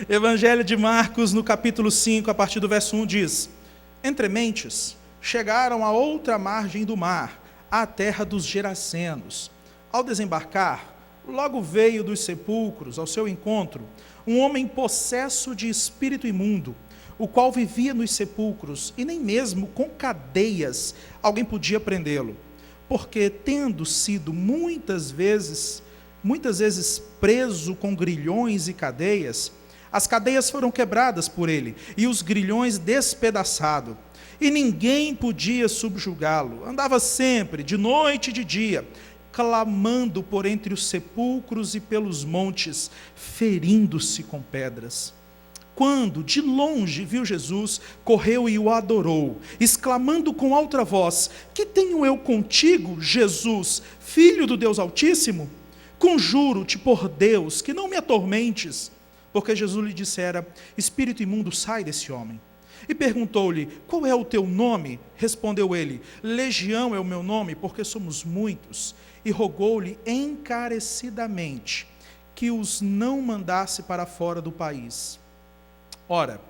Evangelho de Marcos, no capítulo 5, a partir do verso 1, diz: Entre mentes, chegaram à outra margem do mar, à terra dos Gerasenos. Ao desembarcar, logo veio dos sepulcros ao seu encontro um homem possesso de espírito imundo, o qual vivia nos sepulcros, e nem mesmo com cadeias alguém podia prendê-lo, porque, tendo sido muitas vezes preso com grilhões e cadeias, as cadeias foram quebradas por ele, e os grilhões despedaçados, e ninguém podia subjugá-lo. Andava sempre, de noite e de dia, clamando por entre os sepulcros e pelos montes, ferindo-se com pedras. Quando, de longe, viu Jesus, correu e o adorou, exclamando com alta voz: Que tenho eu contigo, Jesus, Filho do Deus Altíssimo? Conjuro-te por Deus, que não me atormentes. Porque Jesus lhe dissera: Espírito imundo, sai desse homem. E perguntou-lhe: Qual é o teu nome? Respondeu ele: Legião é o meu nome, porque somos muitos. E rogou-lhe encarecidamente que os não mandasse para fora do país. Ora,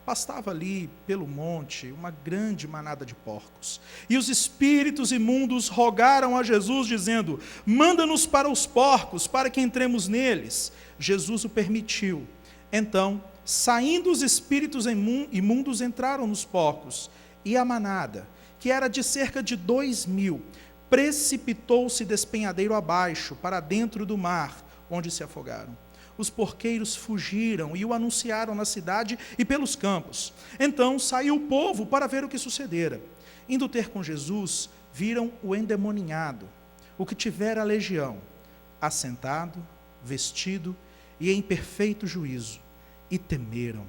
pastava ali pelo monte uma grande manada de porcos. E os espíritos imundos rogaram a Jesus, dizendo: Manda-nos para os porcos, para que entremos neles. Jesus o permitiu. Então, saindo os espíritos imundos, entraram nos porcos. E a manada, que era de cerca de 2.000, precipitou-se despenhadeiro abaixo, para dentro do mar, onde se afogaram. Os porqueiros fugiram e o anunciaram na cidade e pelos campos. Então saiu o povo para ver o que sucedera. Indo ter com Jesus, viram o endemoniado, o que tivera a legião, assentado, vestido e em perfeito juízo, e temeram.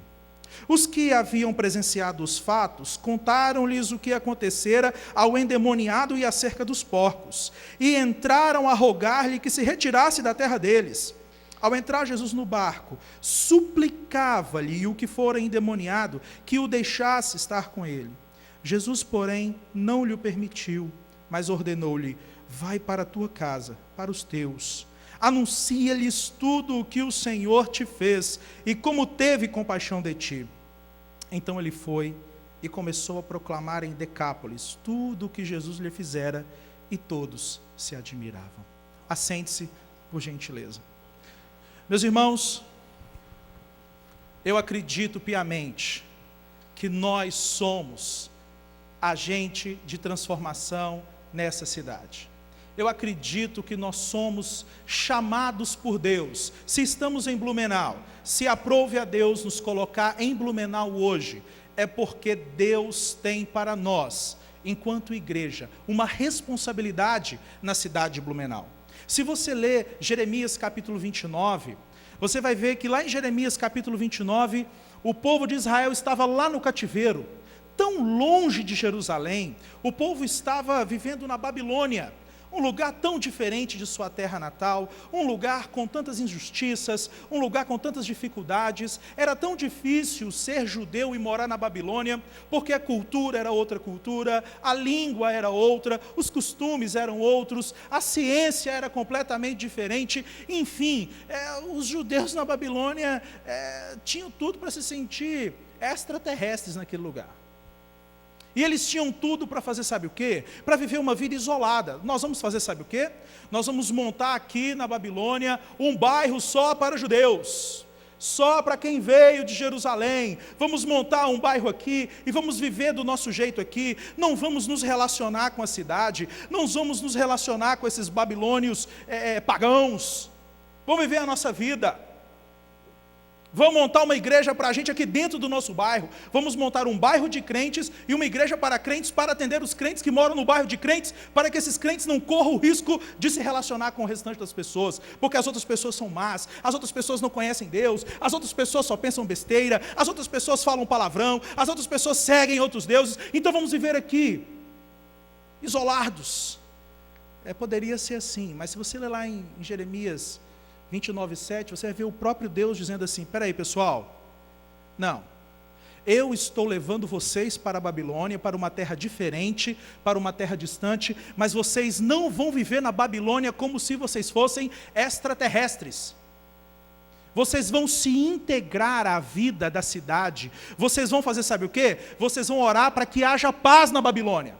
Os que haviam presenciado os fatos contaram-lhes o que acontecera ao endemoniado e acerca dos porcos, e entraram a rogar-lhe que se retirasse da terra deles. Ao entrar Jesus no barco, suplicava-lhe o que fora endemoniado que o deixasse estar com ele. Jesus, porém, não lhe permitiu, mas ordenou-lhe: Vai para a tua casa, para os teus. Anuncia-lhes tudo o que o Senhor te fez e como teve compaixão de ti. Então ele foi e começou a proclamar em Decápolis tudo o que Jesus lhe fizera, e todos se admiravam. Assente-se, por gentileza. Meus irmãos, eu acredito piamente que nós somos agente de transformação nessa cidade. Eu acredito que nós somos chamados por Deus. Se estamos em Blumenau, se aprove a Deus nos colocar em Blumenau hoje, é porque Deus tem para nós, enquanto igreja, uma responsabilidade na cidade de Blumenau. Se você ler Jeremias capítulo 29, você vai ver que lá em Jeremias capítulo 29, o povo de Israel estava lá no cativeiro, tão longe de Jerusalém. O povo estava vivendo na Babilônia, um lugar tão diferente de sua terra natal, um lugar com tantas injustiças, um lugar com tantas dificuldades. Era tão difícil ser judeu e morar na Babilônia, porque a cultura era outra cultura, a língua era outra, os costumes eram outros, a ciência era completamente diferente. Enfim, os judeus na Babilônia tinham tudo para se sentir extraterrestres naquele lugar. E eles tinham tudo para fazer, sabe o quê? Para viver uma vida isolada. Nós vamos fazer, sabe o quê? Nós vamos montar aqui na Babilônia um bairro só para judeus, só para quem veio de Jerusalém. Vamos montar um bairro aqui e vamos viver do nosso jeito aqui. Não vamos nos relacionar com a cidade, não vamos nos relacionar com esses babilônios pagãos. Vamos viver a nossa vida. Vamos montar uma igreja para a gente aqui dentro do nosso bairro. Vamos montar um bairro de crentes e uma igreja para crentes, para atender os crentes que moram no bairro de crentes, para que esses crentes não corram o risco de se relacionar com o restante das pessoas, porque as outras pessoas são más, as outras pessoas não conhecem Deus, as outras pessoas só pensam besteira, as outras pessoas falam palavrão, as outras pessoas seguem outros deuses. Então vamos viver aqui, isolados. Poderia ser assim, mas se você ler lá em Jeremias 29:7, você vai ver o próprio Deus dizendo assim: espera aí, pessoal, não, eu estou levando vocês para a Babilônia, para uma terra diferente, para uma terra distante, mas vocês não vão viver na Babilônia como se vocês fossem extraterrestres. Vocês vão se integrar à vida da cidade. Vocês vão fazer, sabe o quê? Vocês vão orar para que haja paz na Babilônia.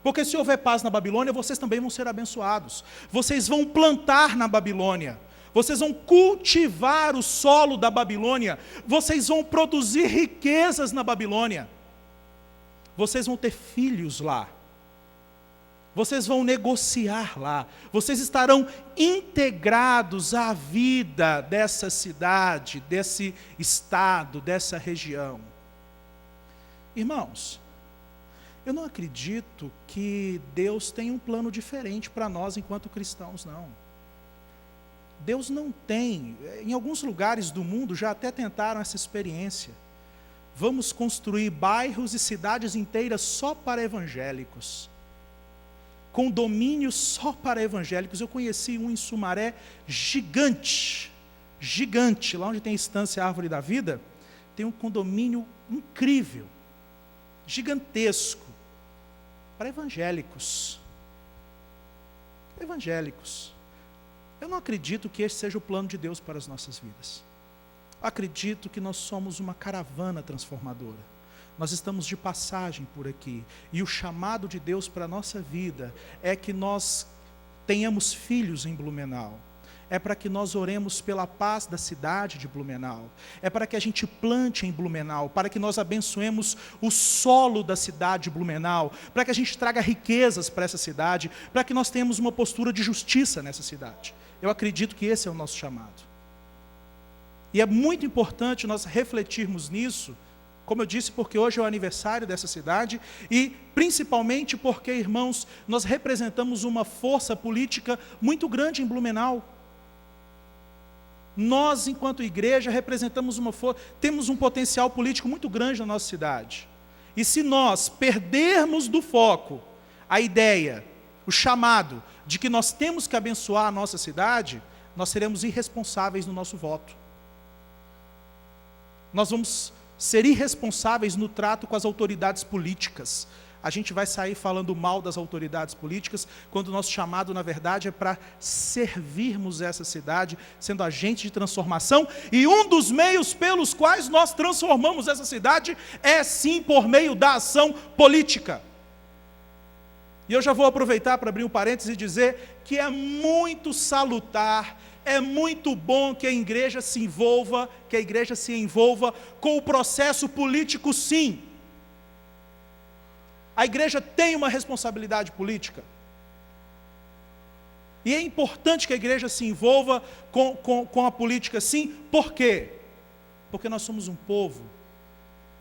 Porque se houver paz na Babilônia, vocês também vão ser abençoados. Vocês vão plantar na Babilônia. Vocês vão cultivar o solo da Babilônia. Vocês vão produzir riquezas na Babilônia. Vocês vão ter filhos lá. Vocês vão negociar lá. Vocês estarão integrados à vida dessa cidade, desse estado, dessa região. Irmãos, eu não acredito que Deus tenha um plano diferente para nós enquanto cristãos, não. Deus não tem. Em alguns lugares do mundo já até tentaram essa experiência. Vamos construir bairros e cidades inteiras só para evangélicos. Condomínios só para evangélicos. Eu conheci um em Sumaré gigante, lá onde tem a Estância Árvore da Vida, tem um condomínio incrível, gigantesco, para evangélicos. Eu não acredito que esse seja o plano de Deus para as nossas vidas. Acredito que nós somos uma caravana transformadora. Nós estamos de passagem por aqui, e o chamado de Deus para a nossa vida é que nós tenhamos filhos em Blumenau, é para que nós oremos pela paz da cidade de Blumenau, é para que a gente plante em Blumenau, para que nós abençoemos o solo da cidade de Blumenau, para que a gente traga riquezas para essa cidade, para que nós tenhamos uma postura de justiça nessa cidade. Eu acredito que esse é o nosso chamado. E é muito importante nós refletirmos nisso, como eu disse, porque hoje é o aniversário dessa cidade e principalmente porque, irmãos, nós representamos uma força política muito grande em Blumenau. Nós, enquanto igreja, representamos uma força, temos um potencial político muito grande na nossa cidade. E se nós perdermos do foco a ideia, o chamado de que nós temos que abençoar a nossa cidade, nós seremos irresponsáveis no nosso voto. Nós vamos ser irresponsáveis no trato com as autoridades políticas. A gente vai sair falando mal das autoridades políticas, quando o nosso chamado, na verdade, é para servirmos essa cidade, sendo agente de transformação, e um dos meios pelos quais nós transformamos essa cidade é sim por meio da ação política. E eu já vou aproveitar para abrir um parênteses e dizer que é muito salutar, é muito bom que a igreja se envolva, com o processo político, sim. A igreja tem uma responsabilidade política. E é importante que a igreja se envolva com a política, sim. Por quê? Porque nós somos um povo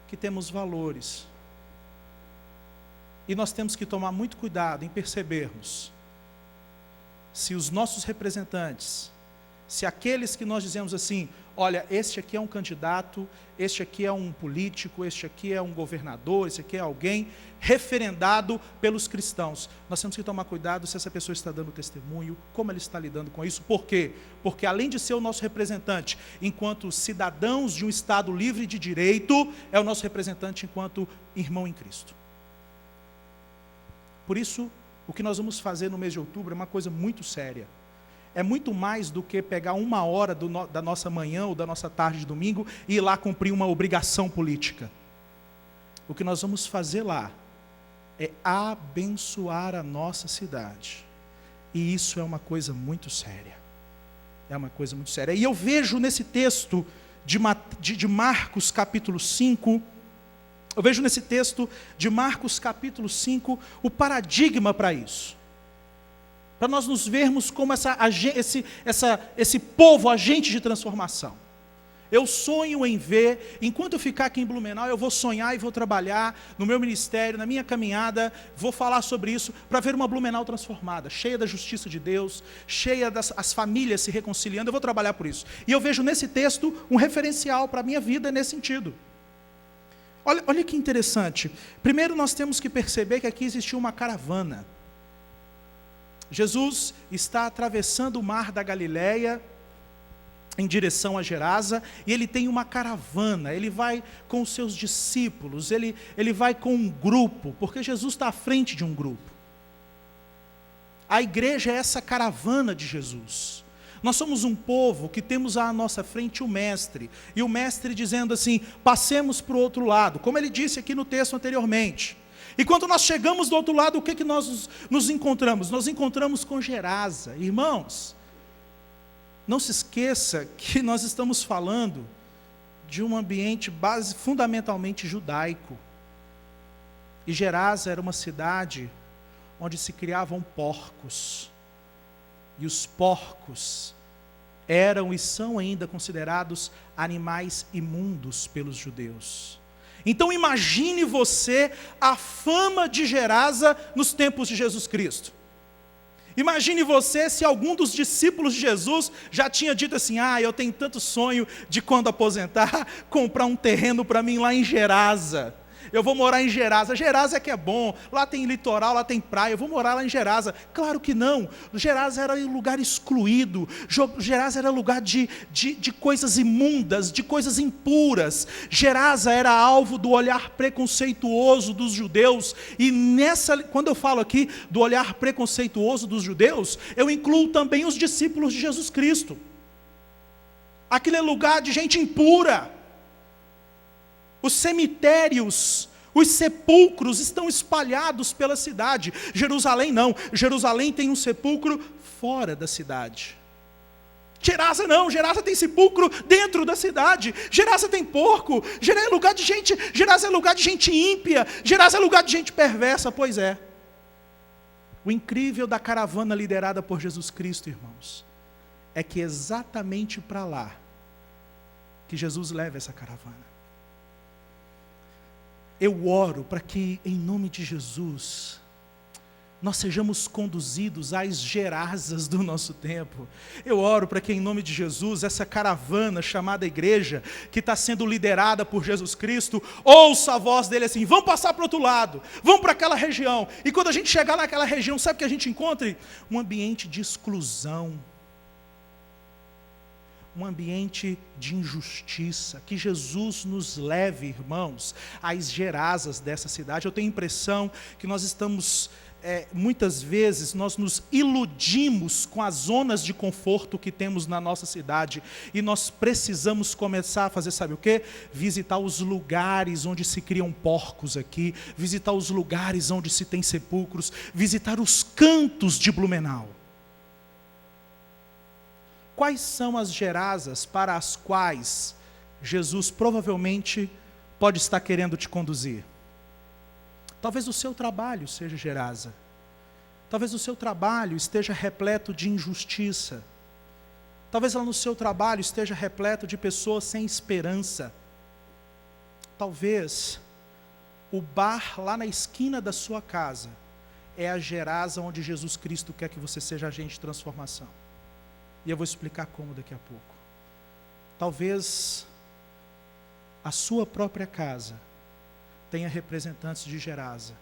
que temos valores. E nós temos que tomar muito cuidado em percebermos se os nossos representantes, se aqueles que nós dizemos assim, olha, este aqui é um candidato, este aqui é um político, este aqui é um governador, este aqui é alguém referendado pelos cristãos. Nós temos que tomar cuidado se essa pessoa está dando testemunho, como ela está lidando com isso. Por quê? Porque além de ser o nosso representante, enquanto cidadãos de um Estado livre de direito, é o nosso representante enquanto irmão em Cristo. Por isso, o que nós vamos fazer no mês de outubro é uma coisa muito séria. É muito mais do que pegar uma hora da nossa manhã ou da nossa tarde de domingo e ir lá cumprir uma obrigação política. O que nós vamos fazer lá é abençoar a nossa cidade. E isso é uma coisa muito séria. É uma coisa muito séria. E eu vejo nesse texto de Marcos capítulo 5, o paradigma para isso. Para nós nos vermos como esse povo agente de transformação. Eu sonho em ver, enquanto eu ficar aqui em Blumenau, eu vou sonhar e vou trabalhar no meu ministério, na minha caminhada, vou falar sobre isso, para ver uma Blumenau transformada, cheia da justiça de Deus, cheia das famílias se reconciliando, eu vou trabalhar por isso. E eu vejo nesse texto um referencial para a minha vida nesse sentido. Olha que interessante. Primeiro nós temos que perceber que aqui existiu uma caravana. Jesus está atravessando o mar da Galileia em direção a Gerasa, e ele tem uma caravana, ele vai com os seus discípulos, ele vai com um grupo, porque Jesus está à frente de um grupo. A igreja é essa caravana de Jesus. Nós somos um povo que temos à nossa frente o mestre, e o mestre dizendo assim: passemos para o outro lado, como ele disse aqui no texto anteriormente. E quando nós chegamos do outro lado, o que nós nos encontramos? Nós encontramos com Gerasa. Irmãos, não se esqueça que nós estamos falando de um ambiente fundamentalmente judaico. E Gerasa era uma cidade onde se criavam porcos. E os porcos eram e são ainda considerados animais imundos pelos judeus. Então imagine você a fama de Gerasa nos tempos de Jesus Cristo. Imagine você se algum dos discípulos de Jesus já tinha dito assim: eu tenho tanto sonho de quando aposentar, comprar um terreno para mim lá em Gerasa. Eu vou morar em Gerasa. Gerasa é que é bom, lá tem litoral, lá tem praia, eu vou morar lá em Gerasa. Claro que não. Gerasa era um lugar excluído. Gerasa era lugar de coisas imundas, de coisas impuras. Gerasa era alvo do olhar preconceituoso dos judeus. E quando eu falo aqui do olhar preconceituoso dos judeus, eu incluo também os discípulos de Jesus Cristo. Aquele é lugar de gente impura. Os cemitérios, os sepulcros estão espalhados pela cidade. Jerusalém não. Jerusalém tem um sepulcro fora da cidade. Gerasa não. Gerasa tem sepulcro dentro da cidade. Gerasa tem porco. Gerasa é lugar de gente. Gerasa é lugar de gente ímpia. Gerasa é lugar de gente perversa. Pois é. O incrível da caravana liderada por Jesus Cristo, irmãos, é que exatamente para lá que Jesus leva essa caravana. Eu oro para que, em nome de Jesus, nós sejamos conduzidos às Gerasas do nosso tempo. Eu oro para que, em nome de Jesus, essa caravana chamada igreja, que está sendo liderada por Jesus Cristo, ouça a voz dele assim: vamos passar para o outro lado, vamos para aquela região. E quando a gente chegar naquela região, sabe o que a gente encontre? Um ambiente de exclusão. Um ambiente de injustiça. Que Jesus nos leve, irmãos, às Gerasas dessa cidade. Eu tenho a impressão que nós estamos, muitas vezes, nós nos iludimos com as zonas de conforto que temos na nossa cidade, e nós precisamos começar a fazer, sabe o quê? Visitar os lugares onde se criam porcos aqui, visitar os lugares onde se tem sepulcros, visitar os cantos de Blumenau. Quais são as Gerasas para as quais Jesus provavelmente pode estar querendo te conduzir? Talvez o seu trabalho seja Gerasa. Talvez o seu trabalho esteja repleto de injustiça. Talvez lá no seu trabalho esteja repleto de pessoas sem esperança. Talvez o bar lá na esquina da sua casa é a Gerasa onde Jesus Cristo quer que você seja agente de transformação. E eu vou explicar como daqui a pouco. Talvez a sua própria casa tenha representantes de Gerasa.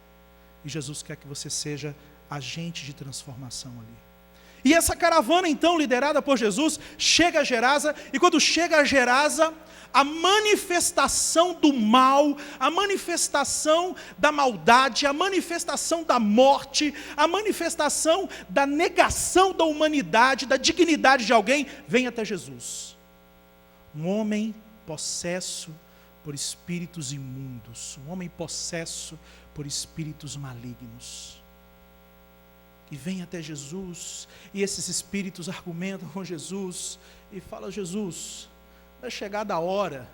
E Jesus quer que você seja agente de transformação ali. E essa caravana, então, liderada por Jesus, chega a Gerasa. E quando chega a Gerasa, a manifestação do mal, a manifestação da maldade, a manifestação da morte, a manifestação da negação da humanidade, da dignidade de alguém, vem até Jesus. Um homem possesso por espíritos imundos, um homem possesso por espíritos malignos. E vem até Jesus, e esses espíritos argumentam com Jesus, e falam: Jesus, é chegada a hora,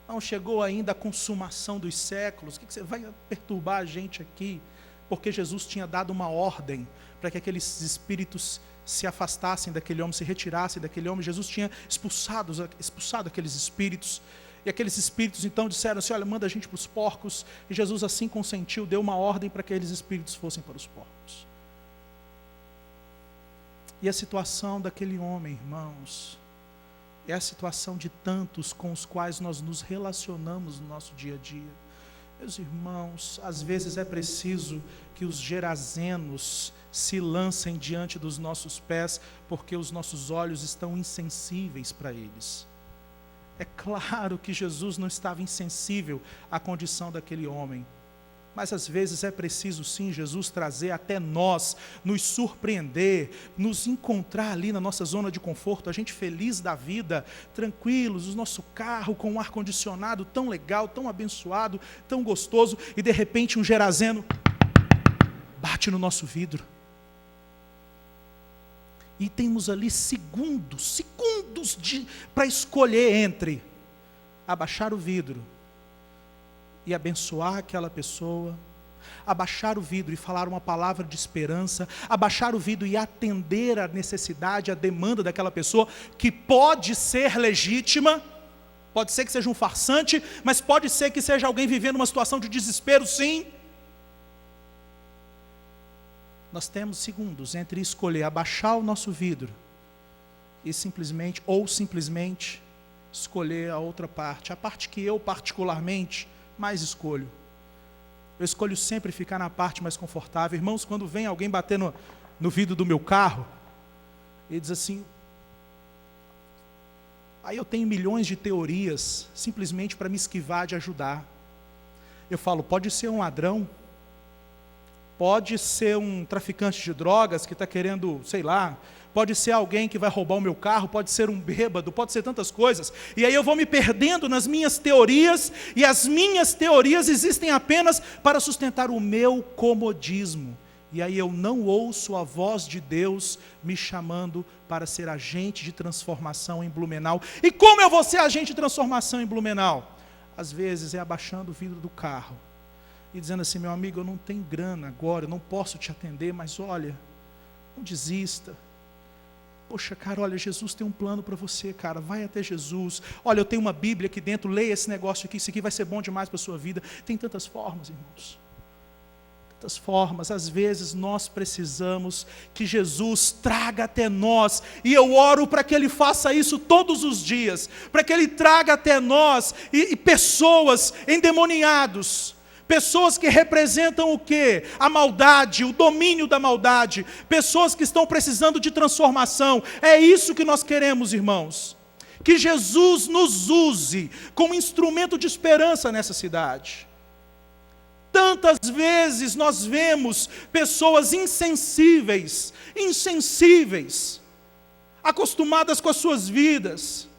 não chegou ainda a consumação dos séculos, o que você vai perturbar a gente aqui? Porque Jesus tinha dado uma ordem para que aqueles espíritos se afastassem daquele homem, se retirassem daquele homem. Jesus tinha expulsado aqueles espíritos, e aqueles espíritos então disseram assim: olha, manda a gente para os porcos. E Jesus assim consentiu, deu uma ordem para que aqueles espíritos fossem para os porcos. E a situação daquele homem, irmãos, é a situação de tantos com os quais nós nos relacionamos no nosso dia a dia. Meus irmãos, às vezes é preciso que os gerazenos se lancem diante dos nossos pés, porque os nossos olhos estão insensíveis para eles. É claro que Jesus não estava insensível à condição daquele homem. Mas às vezes é preciso sim Jesus trazer até nós, nos surpreender, nos encontrar ali na nossa zona de conforto, a gente feliz da vida, tranquilos, o nosso carro com um ar-condicionado tão legal, tão abençoado, tão gostoso, e de repente um Gerazeno bate no nosso vidro. E temos ali segundos para escolher entre abaixar o vidro e abençoar aquela pessoa, abaixar o vidro e falar uma palavra de esperança, abaixar o vidro e atender a necessidade, a demanda daquela pessoa, que pode ser legítima, pode ser que seja um farsante, mas pode ser que seja alguém vivendo uma situação de desespero, sim. Nós temos segundos entre escolher abaixar o nosso vidro e simplesmente escolher a outra parte, a parte que eu particularmente mais escolho. Eu escolho sempre ficar na parte mais confortável. Irmãos, quando vem alguém bater no vidro do meu carro, ele diz assim, aí eu tenho milhões de teorias, simplesmente para me esquivar de ajudar. Eu falo, pode ser um ladrão, pode ser um traficante de drogas que está querendo, sei lá, pode ser alguém que vai roubar o meu carro, pode ser um bêbado, pode ser tantas coisas. E aí eu vou me perdendo nas minhas teorias, e as minhas teorias existem apenas para sustentar o meu comodismo. E aí eu não ouço a voz de Deus me chamando para ser agente de transformação em Blumenau. E como eu vou ser agente de transformação em Blumenau? Às vezes é abaixando o vidro do carro e dizendo assim, meu amigo, eu não tenho grana agora, eu não posso te atender, mas olha, não desista. Poxa, cara, olha, Jesus tem um plano para você, cara, vai até Jesus. Olha, eu tenho uma Bíblia aqui dentro, leia esse negócio aqui, isso aqui vai ser bom demais para a sua vida. Tem tantas formas, irmãos. Tantas formas. Às vezes nós precisamos que Jesus traga até nós, e eu oro para que Ele faça isso todos os dias, para que Ele traga até nós e pessoas endemoniados, pessoas que representam o quê? A maldade, o domínio da maldade, pessoas que estão precisando de transformação. É isso que nós queremos, irmãos. Que Jesus nos use como instrumento de esperança nessa cidade. Tantas vezes nós vemos pessoas insensíveis, acostumadas com as suas vidas,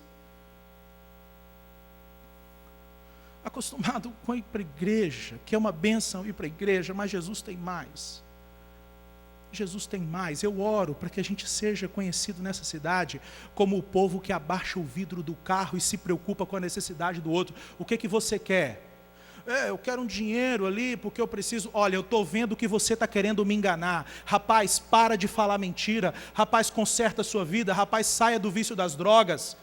acostumado com ir para a igreja, que é uma bênção ir para a igreja, mas Jesus tem mais. Jesus tem mais. Eu oro para que a gente seja conhecido nessa cidade como o povo que abaixa o vidro do carro e se preocupa com a necessidade do outro. O que você quer? Eu quero um dinheiro ali porque eu preciso. Olha, eu estou vendo que você está querendo me enganar. Rapaz, para de falar mentira. Rapaz, conserta a sua vida. Rapaz, saia do vício das drogas.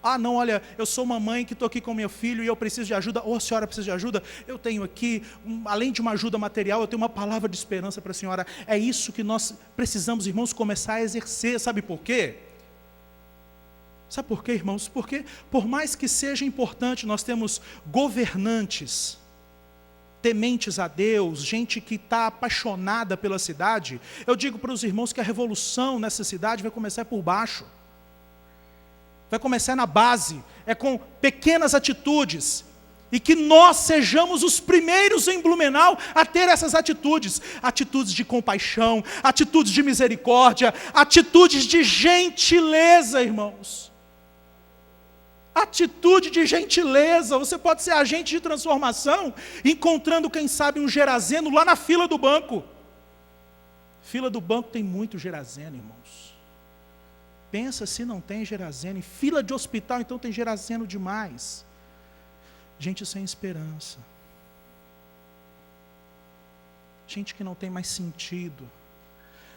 Ah, não, olha, eu sou uma mãe que estou aqui com meu filho e eu preciso de ajuda. A senhora precisa de ajuda? Eu tenho aqui, além de uma ajuda material, eu tenho uma palavra de esperança para a senhora. É isso que nós precisamos, irmãos, começar a exercer. Sabe por quê? Sabe por quê, irmãos? Porque, por mais que seja importante, nós temos governantes tementes a Deus, gente que está apaixonada pela cidade. Eu digo para os irmãos que a revolução nessa cidade vai começar por baixo. Vai começar na base, é com pequenas atitudes, e que nós sejamos os primeiros em Blumenau a ter essas atitudes de compaixão, atitudes de misericórdia, atitudes de gentileza, irmãos. Atitude de gentileza. Você pode ser agente de transformação, encontrando, quem sabe, um Gerazeno lá na fila do banco. Fila do banco tem muito Gerazeno, irmãos. Pensa se não tem Gerazeno. Em fila de hospital, então tem Gerazeno demais. Gente sem esperança. Gente que não tem mais sentido.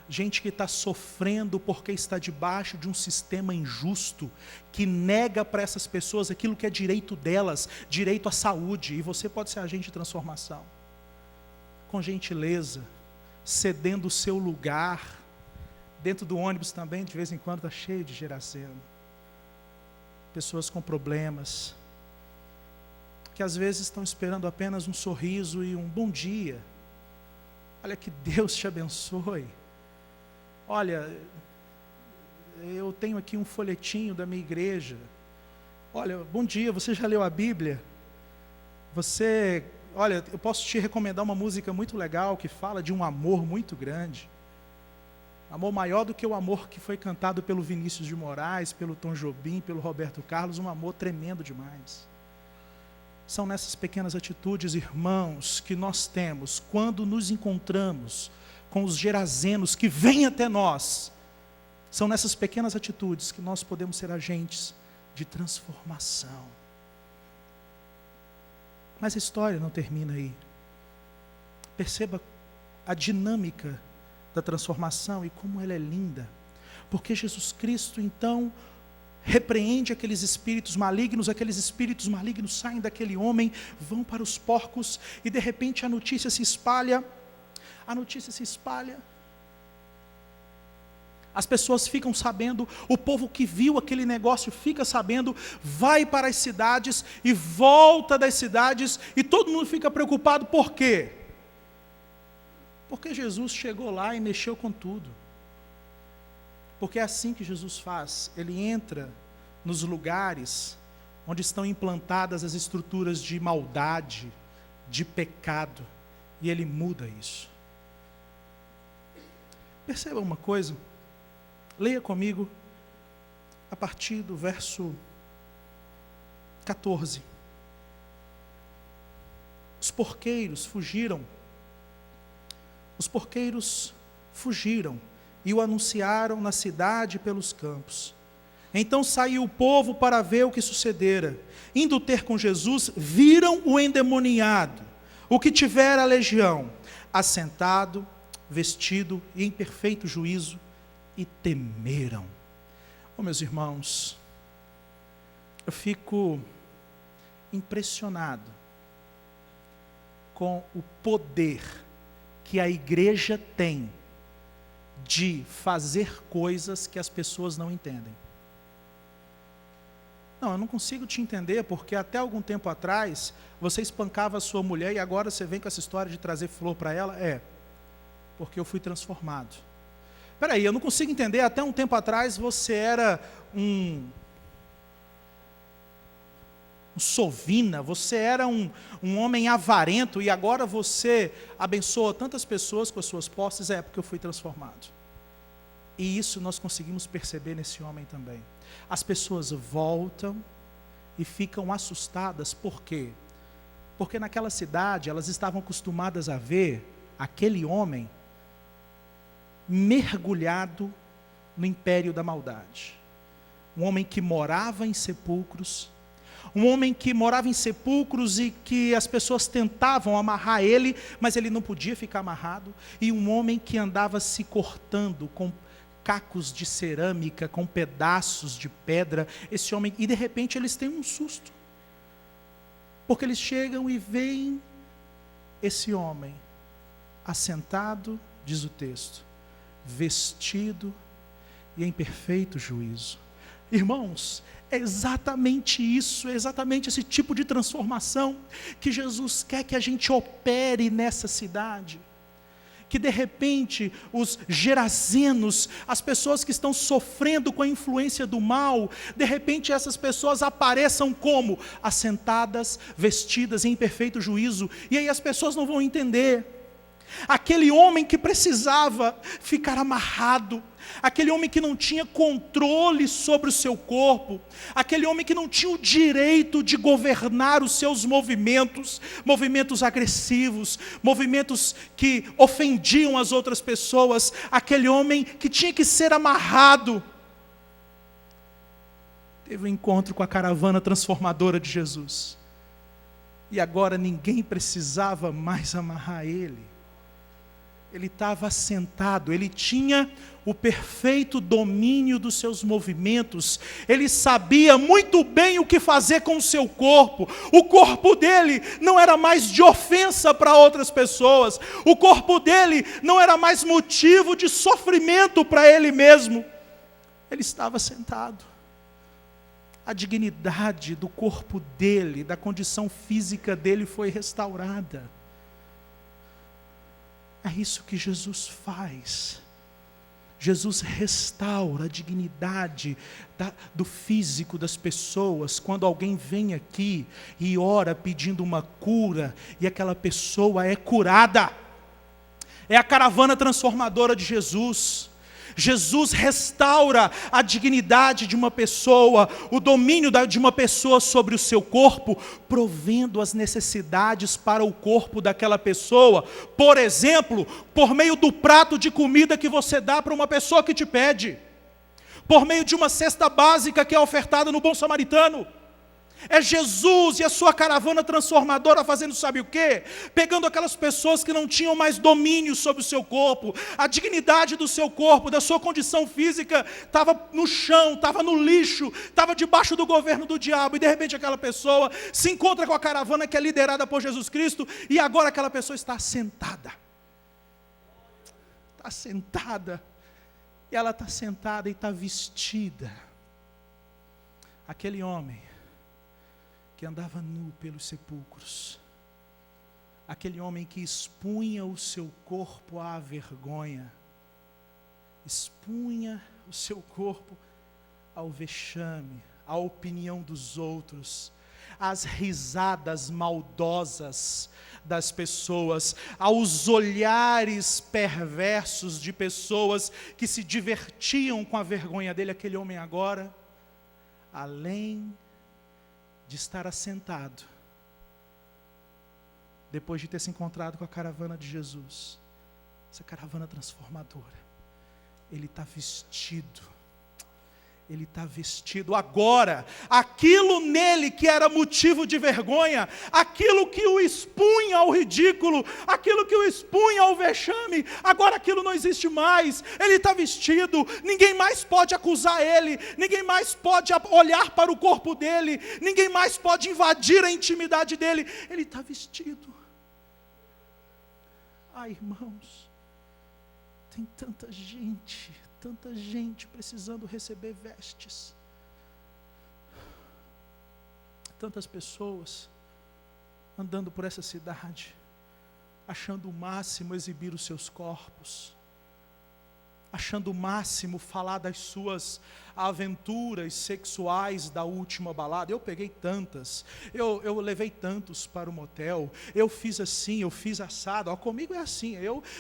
Gente que está sofrendo porque está debaixo de um sistema injusto, que nega para essas pessoas aquilo que é direito delas, direito à saúde. E você pode ser agente de transformação. Com gentileza, cedendo o seu lugar. Dentro do ônibus também, de vez em quando, está cheio de Gerazeno. Pessoas com problemas, que às vezes estão esperando apenas um sorriso e um bom dia. Olha, que Deus te abençoe. Olha, eu tenho aqui um folhetinho da minha igreja. Olha, bom dia, você já leu a Bíblia? Você olha, eu posso te recomendar uma música muito legal que fala de um amor muito grande. Amor maior do que o amor que foi cantado pelo Vinícius de Moraes, pelo Tom Jobim, pelo Roberto Carlos, um amor tremendo demais. São nessas pequenas atitudes, irmãos, que nós temos quando nos encontramos com os gerazenos que vêm até nós. São nessas pequenas atitudes que nós podemos ser agentes de transformação. Mas a história não termina aí. Perceba a dinâmica da transformação e como ela é linda. Porque Jesus Cristo, então, repreende aqueles espíritos malignos saem daquele homem, vão para os porcos, e de repente a notícia se espalha. As pessoas ficam sabendo, o povo que viu aquele negócio fica sabendo, vai para as cidades e volta das cidades, e todo mundo fica preocupado. Por quê? Porque Jesus chegou lá e mexeu com tudo. Porque é assim que Jesus faz. Ele entra nos lugares onde estão implantadas as estruturas de maldade, de pecado, e ele muda isso. Perceba uma coisa, leia comigo a partir do verso 14. Os porqueiros fugiram e o anunciaram na cidade e pelos campos. Então saiu o povo para ver o que sucedera. Indo ter com Jesus, viram o endemoniado, o que tivera a legião, assentado, vestido e em perfeito juízo, e temeram. Oh, meus irmãos, eu fico impressionado com o poder que a igreja tem de fazer coisas que as pessoas não entendem. Não, eu não consigo te entender, porque até algum tempo atrás, você espancava a sua mulher e agora você vem com essa história de trazer flor para ela? Porque eu fui transformado. Espera aí, eu não consigo entender, até um tempo atrás você era um sovina, você era um homem avarento e agora você abençoa tantas pessoas com as suas posses. Porque eu fui transformado. E isso nós conseguimos perceber nesse homem também. As pessoas voltam e ficam assustadas. Por quê? Porque naquela cidade elas estavam acostumadas a ver aquele homem mergulhado no império da maldade. Um homem que morava em sepulcros, e que as pessoas tentavam amarrar ele, mas ele não podia ficar amarrado, e um homem que andava se cortando com cacos de cerâmica, com pedaços de pedra. Esse homem, e de repente eles têm um susto, porque eles chegam e veem esse homem assentado, diz o texto, vestido e em perfeito juízo. Irmãos, é exatamente isso, é exatamente esse tipo de transformação que Jesus quer que a gente opere nessa cidade. Que de repente os gerazenos, as pessoas que estão sofrendo com a influência do mal, de repente essas pessoas apareçam como? Assentadas, vestidas em perfeito juízo, e aí as pessoas não vão entender. Aquele homem que precisava ficar amarrado, aquele homem que não tinha controle sobre o seu corpo, aquele homem que não tinha o direito de governar os seus movimentos agressivos, movimentos que ofendiam as outras pessoas, aquele homem que tinha que ser amarrado, teve um encontro com a caravana transformadora de Jesus, e agora ninguém precisava mais amarrar ele. Ele estava assentado, ele tinha o perfeito domínio dos seus movimentos, ele sabia muito bem o que fazer com o seu corpo. O corpo dele não era mais de ofensa para outras pessoas, o corpo dele não era mais motivo de sofrimento para ele mesmo. Ele estava sentado. A dignidade do corpo dele, da condição física dele foi restaurada. É isso que Jesus faz. Jesus restaura a dignidade do físico das pessoas. Quando alguém vem aqui e ora pedindo uma cura, e aquela pessoa é curada, é a caravana transformadora de Jesus. Jesus restaura a dignidade de uma pessoa, o domínio de uma pessoa sobre o seu corpo, provendo as necessidades para o corpo daquela pessoa. Por exemplo, por meio do prato de comida que você dá para uma pessoa que te pede, por meio de uma cesta básica que é ofertada no Bom Samaritano. É Jesus e a sua caravana transformadora fazendo sabe o quê? Pegando aquelas pessoas que não tinham mais domínio sobre o seu corpo, a dignidade do seu corpo, da sua condição física, estava no chão, estava no lixo, estava debaixo do governo do diabo, e de repente aquela pessoa se encontra com a caravana que é liderada por Jesus Cristo, e agora aquela pessoa está sentada. Está sentada, e ela está sentada e está vestida. Aquele homem que andava nu pelos sepulcros, aquele homem que expunha o seu corpo à vergonha, expunha o seu corpo ao vexame, à opinião dos outros, às risadas maldosas das pessoas, aos olhares perversos de pessoas que se divertiam com a vergonha dele. Aquele homem agora, além de estar assentado, depois de ter se encontrado com a caravana de Jesus, essa caravana transformadora, ele está vestido agora, aquilo nele que era motivo de vergonha, aquilo que o expunha ao ridículo, aquilo que o expunha ao vexame, agora aquilo não existe mais. Ele está vestido, ninguém mais pode acusar ele, ninguém mais pode olhar para o corpo dele, ninguém mais pode invadir a intimidade dele. Ele está vestido. Ai, irmãos, tem tanta gente precisando receber vestes, tantas pessoas andando por essa cidade, achando o máximo exibir os seus corpos, achando o máximo falar das suas aventuras sexuais da última balada. Eu peguei tantas, eu levei tantos para o motel, eu fiz assim, eu fiz assado. Ó, comigo é assim,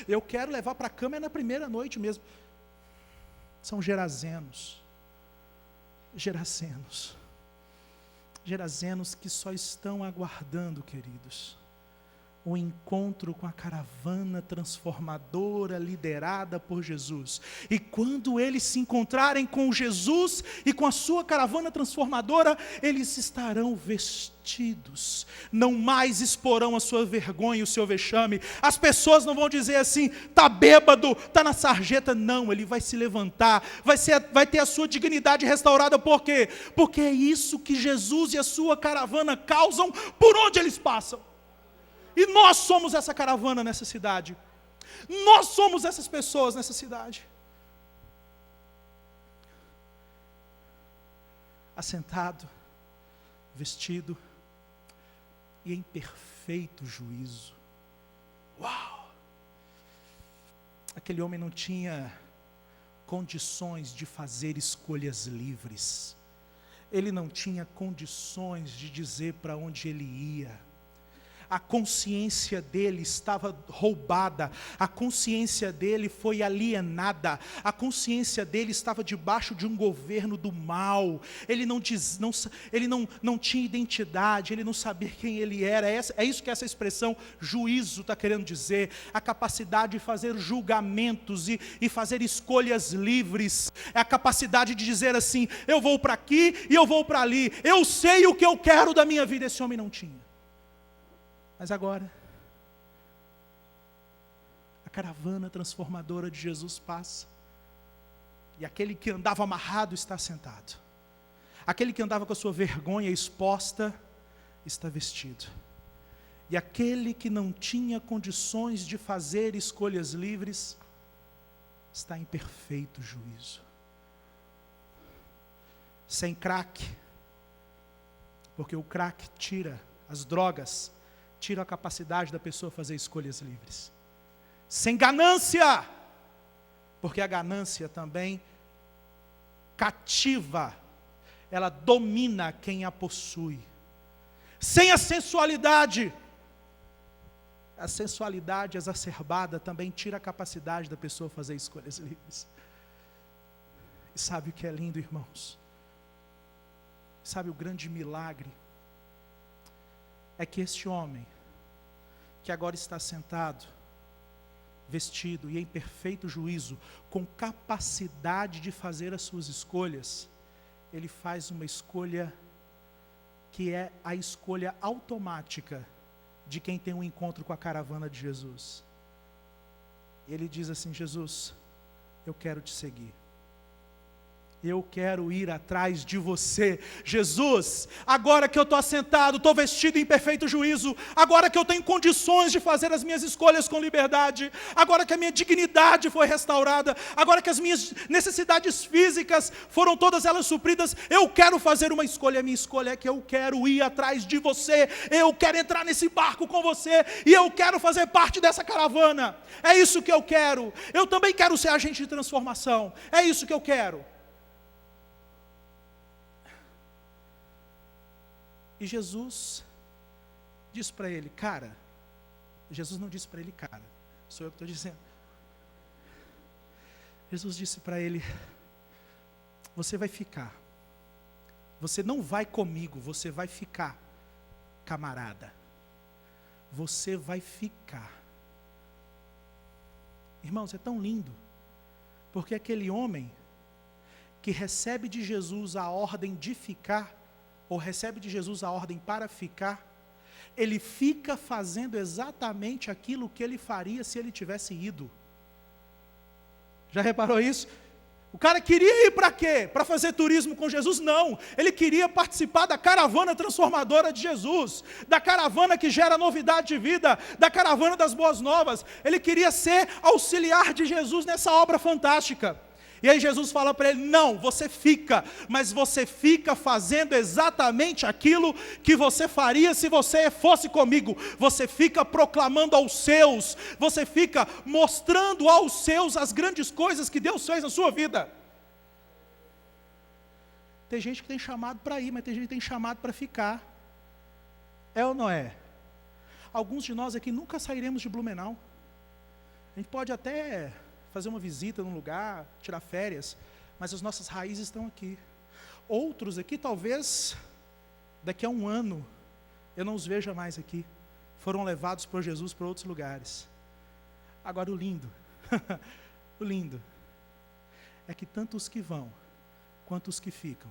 eu quero levar para a cama é na primeira noite mesmo. São gerazenos que só estão aguardando, queridos, o encontro com a caravana transformadora liderada por Jesus. E quando eles se encontrarem com Jesus e com a sua caravana transformadora, eles estarão vestidos, não mais exporão a sua vergonha e o seu vexame. As pessoas não vão dizer assim: está bêbado, está na sarjeta. Não, ele vai se levantar, vai ter a sua dignidade restaurada. Por quê? Porque é isso que Jesus e a sua caravana causam por onde eles passam. E nós somos essa caravana nessa cidade. Nós somos essas pessoas nessa cidade. Assentado, vestido e em perfeito juízo. Uau! Aquele homem não tinha condições de fazer escolhas livres. Ele não tinha condições de dizer para onde ele ia. A consciência dele estava roubada, a consciência dele foi alienada, a consciência dele estava debaixo de um governo do mal. Ele não tinha identidade, ele não sabia quem ele era. É isso que essa expressão juízo está querendo dizer, a capacidade de fazer julgamentos e fazer escolhas livres, é a capacidade de dizer assim: eu vou para aqui e eu vou para ali, eu sei o que eu quero da minha vida. Esse homem não tinha. Mas agora, a caravana transformadora de Jesus passa, e aquele que andava amarrado está sentado, aquele que andava com a sua vergonha exposta está vestido, e aquele que não tinha condições de fazer escolhas livres está em perfeito juízo. Sem crack, porque o crack tira, as drogas tiram a capacidade da pessoa fazer escolhas livres. Sem ganância, Porque a ganância também cativa, ela domina quem a possui. Sem a sensualidade exacerbada também tira a capacidade da pessoa fazer escolhas livres. E sabe o que é lindo, irmãos? Sabe o grande milagre? É que este homem, que agora está sentado, vestido e em perfeito juízo, com capacidade de fazer as suas escolhas, ele faz uma escolha que é a escolha automática de quem tem um encontro com a caravana de Jesus. Ele diz assim: Jesus, eu quero te seguir. Eu quero ir atrás de você. Jesus, agora que eu estou assentado, estou vestido em perfeito juízo, agora que eu tenho condições de fazer as minhas escolhas com liberdade, agora que a minha dignidade foi restaurada, agora que as minhas necessidades físicas foram todas elas supridas, eu quero fazer uma escolha. A minha escolha é que eu quero ir atrás de você, eu quero entrar nesse barco com você, e eu quero fazer parte dessa caravana. É isso que eu quero. Eu também quero ser agente de transformação. É isso que eu quero. E Jesus disse para ele: cara, Jesus não disse para ele cara, sou eu que estou dizendo. Jesus disse para ele: você vai ficar, você não vai comigo, você vai ficar, camarada, você vai ficar. Irmãos, é tão lindo, porque aquele homem que recebe de Jesus a ordem de ficar, ou recebe de Jesus a ordem para ficar, ele fica fazendo exatamente aquilo que ele faria se ele tivesse ido. Já reparou isso? O cara queria ir para quê? Para fazer turismo com Jesus? Não, ele queria participar da caravana transformadora de Jesus, da caravana que gera novidade de vida, da caravana das boas novas. Ele queria ser auxiliar de Jesus nessa obra fantástica. E aí Jesus fala para ele: não, você fica, mas você fica fazendo exatamente aquilo que você faria se você fosse comigo. Você fica proclamando aos seus, você fica mostrando aos seus as grandes coisas que Deus fez na sua vida. Tem gente que tem chamado para ir, mas tem gente que tem chamado para ficar. É ou não é? Alguns de nós aqui nunca sairemos de Blumenau. A gente pode até fazer uma visita num lugar, tirar férias, mas as nossas raízes estão aqui. Outros aqui, talvez, daqui a um ano, eu não os veja mais aqui. Foram levados por Jesus para outros lugares. Agora o lindo, o lindo, é que tanto os que vão, quanto os que ficam,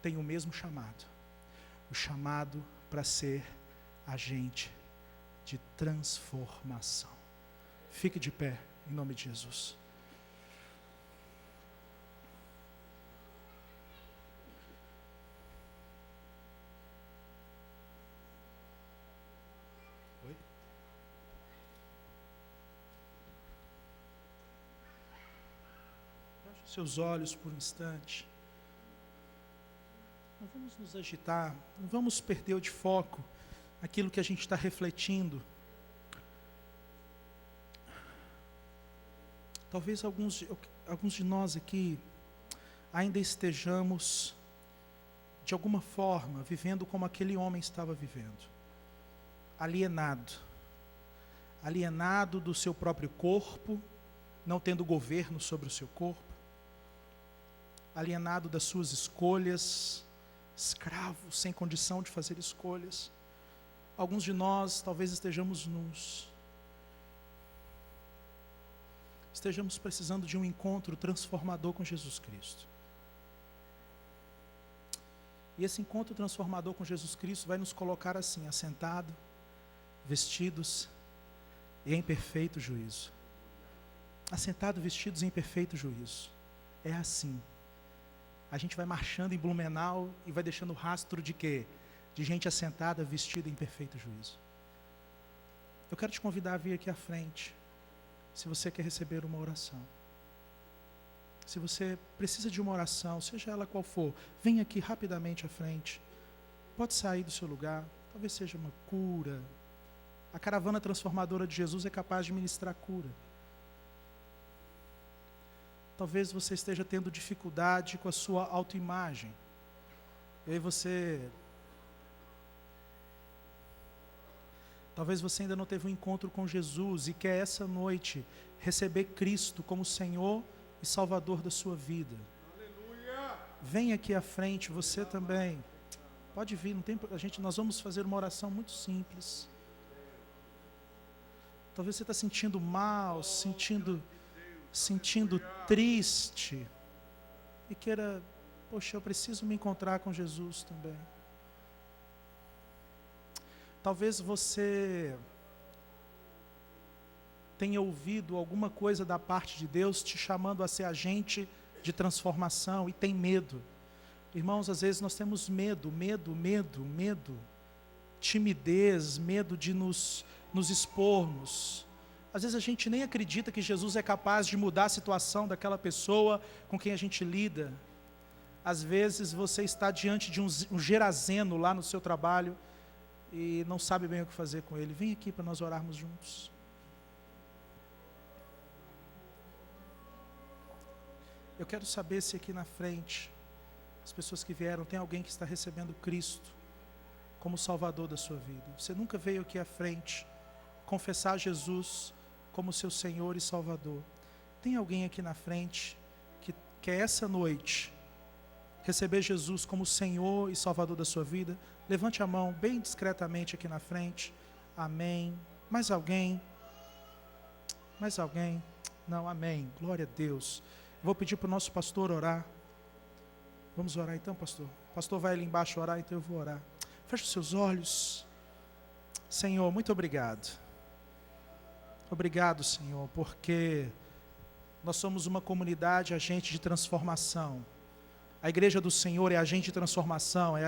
têm o mesmo chamado. O chamado para ser agente de transformação. Fique de pé. Em nome de Jesus. Oi? Feche seus olhos por um instante. Não vamos nos agitar, não vamos perder de foco aquilo que a gente está refletindo. Talvez alguns de nós aqui ainda estejamos, de alguma forma, vivendo como aquele homem estava vivendo. Alienado do seu próprio corpo, não tendo governo sobre o seu corpo, alienado das suas escolhas, escravo, sem condição de fazer escolhas. Alguns de nós talvez estejamos nus. Estejamos precisando de um encontro transformador com Jesus Cristo. E esse encontro transformador com Jesus Cristo vai nos colocar assim, assentado, vestidos e em perfeito juízo. Assentado, vestidos em perfeito juízo. É assim. A gente vai marchando em Blumenau e vai deixando rastro de quê? De gente assentada, vestida em perfeito juízo. Eu quero te convidar a vir aqui à frente. Se você quer receber uma oração, se você precisa de uma oração, seja ela qual for, vem aqui rapidamente à frente. Pode sair do seu lugar, talvez seja uma cura. A caravana transformadora de Jesus é capaz de ministrar cura. Talvez você esteja tendo dificuldade com a sua autoimagem. E aí talvez você ainda não teve um encontro com Jesus e quer essa noite receber Cristo como Senhor e Salvador da sua vida. Aleluia! Vem aqui à frente, você também. Pode vir, não tem, nós vamos fazer uma oração muito simples. Talvez você está sentindo mal, sentindo triste e queira, poxa, eu preciso me encontrar com Jesus também. Talvez você tenha ouvido alguma coisa da parte de Deus te chamando a ser agente de transformação e tem medo. Irmãos, às vezes nós temos medo, timidez, medo de nos expormos. Às vezes a gente nem acredita que Jesus é capaz de mudar a situação daquela pessoa com quem a gente lida. Às vezes você está diante de um Gerazeno lá no seu trabalho e não sabe bem o que fazer com ele. Vem aqui para nós orarmos juntos. Eu quero saber se aqui na frente, as pessoas que vieram, tem alguém que está recebendo Cristo como Salvador da sua vida. Você nunca veio aqui à frente confessar Jesus como seu Senhor e Salvador. Tem alguém aqui na frente que quer essa noite receber Jesus como Senhor e Salvador da sua vida? Levante a mão bem discretamente aqui na frente. Amém. Mais alguém? Mais alguém? Não, amém. Glória a Deus. Vou pedir para o nosso pastor orar. Vamos orar então, pastor? O pastor vai ali embaixo orar, então eu vou orar. Feche os seus olhos. Senhor, muito obrigado. Obrigado, Senhor, porque nós somos uma comunidade agente de transformação. A igreja do Senhor é agente de transformação,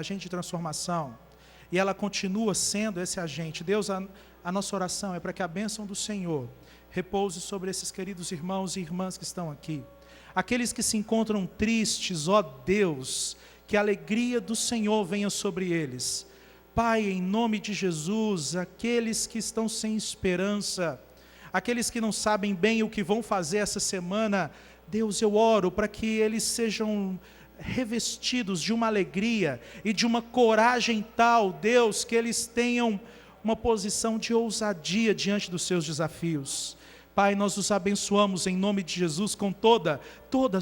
e ela continua sendo esse agente. Deus, a nossa oração é para que a bênção do Senhor repouse sobre esses queridos irmãos e irmãs que estão aqui. Aqueles que se encontram tristes, ó Deus, que a alegria do Senhor venha sobre eles. Pai, em nome de Jesus, aqueles que estão sem esperança, aqueles que não sabem bem o que vão fazer essa semana, Deus, eu oro para que eles sejam revestidos de uma alegria e de uma coragem tal, Deus, que eles tenham uma posição de ousadia diante dos seus desafios. Pai, nós os abençoamos em nome de Jesus com toda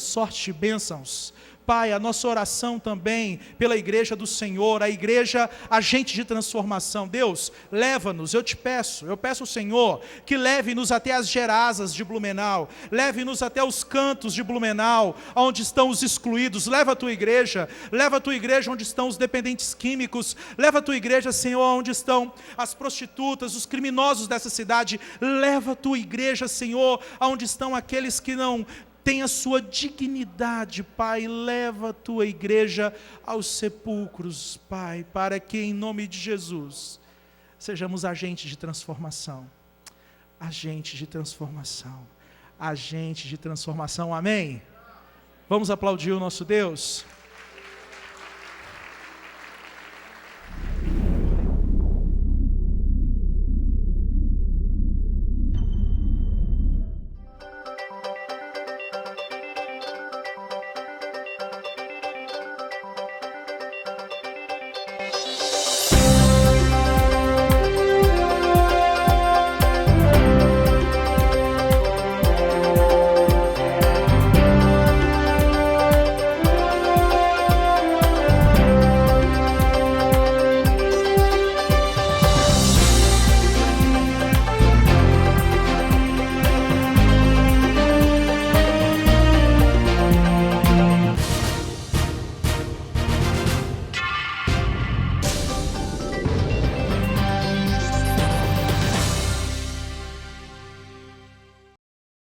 sorte de bênçãos. Pai, a nossa oração também pela igreja do Senhor, a igreja agente de transformação. Deus, leva-nos, eu peço ao Senhor que leve-nos até as Gerasas de Blumenau, leve-nos até os cantos de Blumenau, onde estão os excluídos. Leva a tua igreja onde estão os dependentes químicos, leva a tua igreja, Senhor, onde estão as prostitutas, os criminosos dessa cidade. Leva a tua igreja, Senhor, onde estão aqueles que não tem a sua dignidade, Pai. Leva a tua igreja aos sepulcros, Pai, para que em nome de Jesus sejamos agentes de transformação. Agentes de transformação. Agentes de transformação, amém? Vamos aplaudir o nosso Deus?